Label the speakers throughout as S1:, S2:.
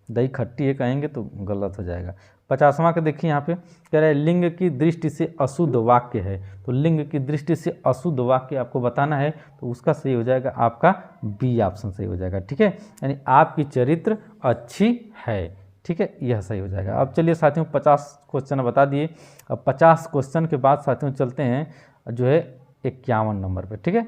S1: दही खट्टी है कहेंगे तो गलत हो जाएगा। 50वां का देखिए यहाँ पे कह रहा है लिंग की दृष्टि से अशुद्ध वाक्य है। तो लिंग की दृष्टि से अशुद्ध वाक्य आपको बताना है, तो उसका सही हो जाएगा आपका बी ऑप्शन सही हो जाएगा। ठीक है, यानी आपकी चरित्र अच्छी है। ठीक है, यह सही हो जाएगा। अब चलिए साथियों 50 क्वेश्चन बता दिए। अब 50 क्वेश्चन के बाद साथियों चलते हैं जो है 51 नंबर पे। ठीक है,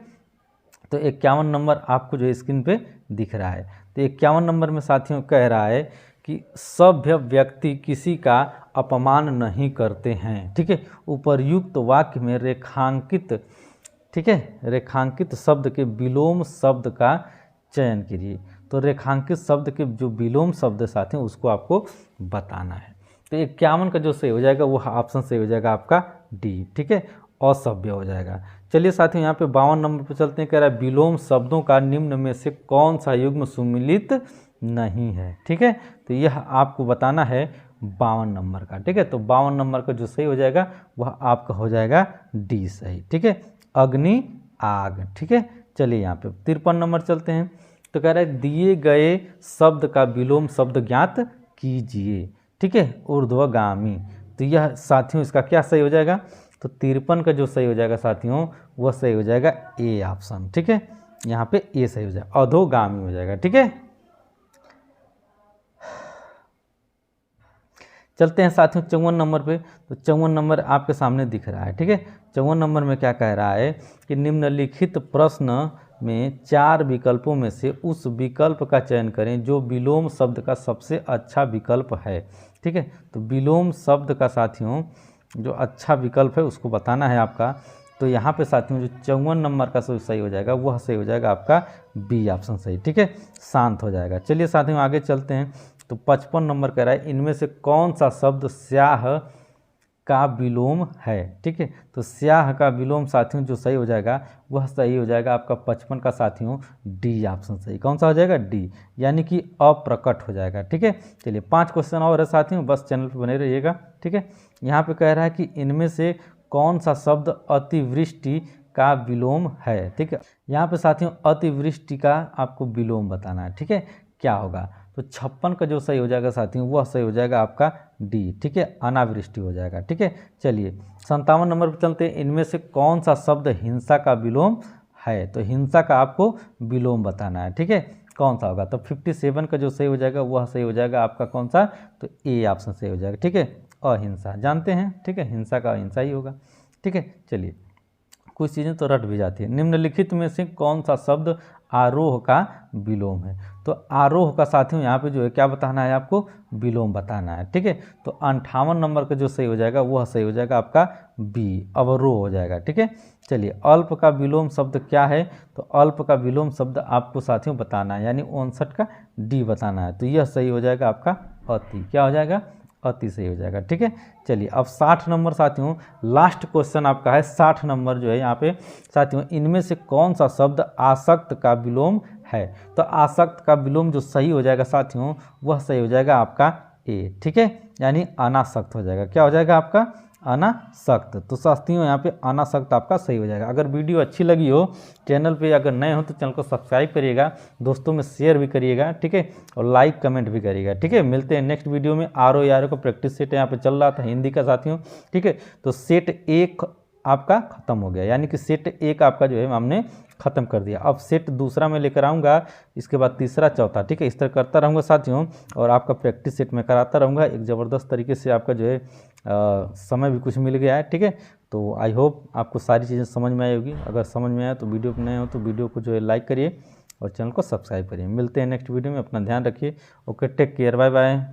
S1: तो 51 नंबर आपको जो है स्क्रीन पे दिख रहा है। तो 51 नंबर में साथियों कह रहा है कि सभ्य व्यक्ति किसी का अपमान नहीं करते हैं। ठीक है, उपर्युक्त वाक्य में रेखांकित, ठीक है, रेखांकित शब्द के विलोम शब्द का चयन कीजिए। तो रेखांकित शब्द के जो विलोम शब्द साथियों उसको आपको बताना है। तो 51 का जो सही हो जाएगा वो ऑप्शन सही हो जाएगा आपका डी। ठीक है, असभ्य हो जाएगा। चलिए साथियों यहाँ पे 52 नंबर पर चलते हैं। कह रहा है विलोम शब्दों का निम्न में से कौन सा युग्म सुमिलित नहीं है। ठीक है, तो यह आपको बताना है 52 नंबर का। ठीक है, तो 52 नंबर का जो सही हो जाएगा वह आपका हो जाएगा डी सही। ठीक है, अग्नि आग। ठीक है, चलिए यहाँ पे 53 नंबर चलते हैं। तो कह रहा है दिए गए शब्द का विलोम शब्द ज्ञात कीजिए। ठीक है, ऊर्ध्वगामी। तो यह साथियों इसका क्या सही हो जाएगा, तो 53 का जो सही हो जाएगा साथियों वह सही हो जाएगा ए ऑप्शन। ठीक है, यहाँ पे ए सही हो जाएगा, अधोगामी हो जाएगा। ठीक है, चलते हैं साथियों 54 नंबर पे। तो 54 नंबर आपके सामने दिख रहा है। ठीक है, 54 नंबर में क्या कह रहा है कि निम्नलिखित प्रश्न में 4 विकल्पों में से उस विकल्प का चयन करें जो विलोम शब्द का सबसे अच्छा विकल्प है। ठीक है, तो विलोम शब्द का साथियों जो अच्छा विकल्प है उसको बताना है आपका। तो यहाँ पे साथियों जो 54 नंबर का सही हो जाएगा वह सही हो जाएगा आपका बी ऑप्शन सही। ठीक है, शांत हो जाएगा। चलिए साथियों आगे चलते हैं। तो 55 नंबर कह रहा है इनमें से कौन सा शब्द स्याह का विलोम है। ठीक है, तो स्याह का विलोम साथियों जो सही हो जाएगा वह सही हो जाएगा आपका 55 का साथियों डी ऑप्शन सही। कौन सा हो जाएगा, डी, यानी कि अप्रकट हो जाएगा। ठीक है, चलिए 5 क्वेश्चन और है साथियों, बस चैनल पर बने रहिएगा। ठीक है, यहाँ पे कह रहा है कि इनमें से कौन सा शब्द अतिवृष्टि का विलोम है। ठीक है, यहाँ पे साथियों अतिवृष्टि का आपको विलोम बताना है। ठीक है, क्या होगा, तो 56 का जो सही हो जाएगा साथियों वह सही हो जाएगा आपका डी। ठीक है, अनावृष्टि हो जाएगा। ठीक है, चलिए 57 नंबर पर चलते हैं। इनमें से कौन सा शब्द हिंसा का विलोम है। तो हिंसा का आपको विलोम बताना है। ठीक है, कौन सा होगा, तो 57 का जो सही हो जाएगा वह सही हो जाएगा आपका कौन सा, तो ए ऑप्शन सही हो जाएगा। ठीक है, अहिंसा जानते हैं। ठीक है, हिंसा का अहिंसा ही होगा। ठीक है, चलिए कुछ चीज़ें तो रट भी जाती है। निम्नलिखित में से कौन सा शब्द आरोह का विलोम है। तो आरोह का साथियों यहाँ पे जो है क्या बताना है आपको, विलोम बताना है। ठीक है, तो 58 नंबर का जो सही हो जाएगा वह सही हो जाएगा आपका बी, अवरोह हो जाएगा। ठीक है, चलिए अल्प का विलोम शब्द क्या है, तो अल्प का विलोम शब्द आपको साथियों बताना है, यानी 59 का डी बताना है। तो यह सही हो जाएगा आपका अति, क्या हो जाएगा, अति सही हो जाएगा। ठीक है, चलिए अब 60 नंबर साथियों लास्ट क्वेश्चन आपका है। 60 नंबर जो है यहाँ पे साथियों इनमें से कौन सा शब्द आसक्त का विलोम है। तो आसक्त का विलोम जो सही हो जाएगा साथियों वह सही हो जाएगा आपका ए। ठीक है, यानी अनासक्त हो जाएगा। क्या हो जाएगा आपका, अनासक्त। तो साथियों यहाँ पे अनासक्त आपका सही हो जाएगा। अगर वीडियो अच्छी लगी हो, चैनल पे अगर नए हो तो चैनल को सब्सक्राइब करिएगा, दोस्तों में शेयर भी करिएगा। ठीक है, और लाइक कमेंट भी करिएगा। ठीक है, मिलते हैं नेक्स्ट वीडियो में। आर का प्रैक्टिस सेट यहाँ पे चल रहा था हिंदी का साथियों। ठीक है, तो सेट 1 आपका खत्म हो गया, यानी कि सेट 1 आपका जो है हमने खत्म कर दिया। अब सेट दूसरा में लेकर आऊँगा, इसके बाद तीसरा चौथा। ठीक है, इस तरह करता रहूँगा साथियों, और आपका प्रैक्टिस सेट में कराता रहूँगा। एक ज़बरदस्त तरीके से आपका जो है समय भी कुछ मिल गया है। ठीक है, तो आई होप आपको सारी चीज़ें समझ में आई होगी। अगर समझ में आया तो वीडियो पर नए हो तो वीडियो को जो है लाइक करिए और चैनल को सब्सक्राइब करिए। मिलते हैं नेक्स्ट वीडियो में, अपना ध्यान रखिए। Okay, take care, bye bye.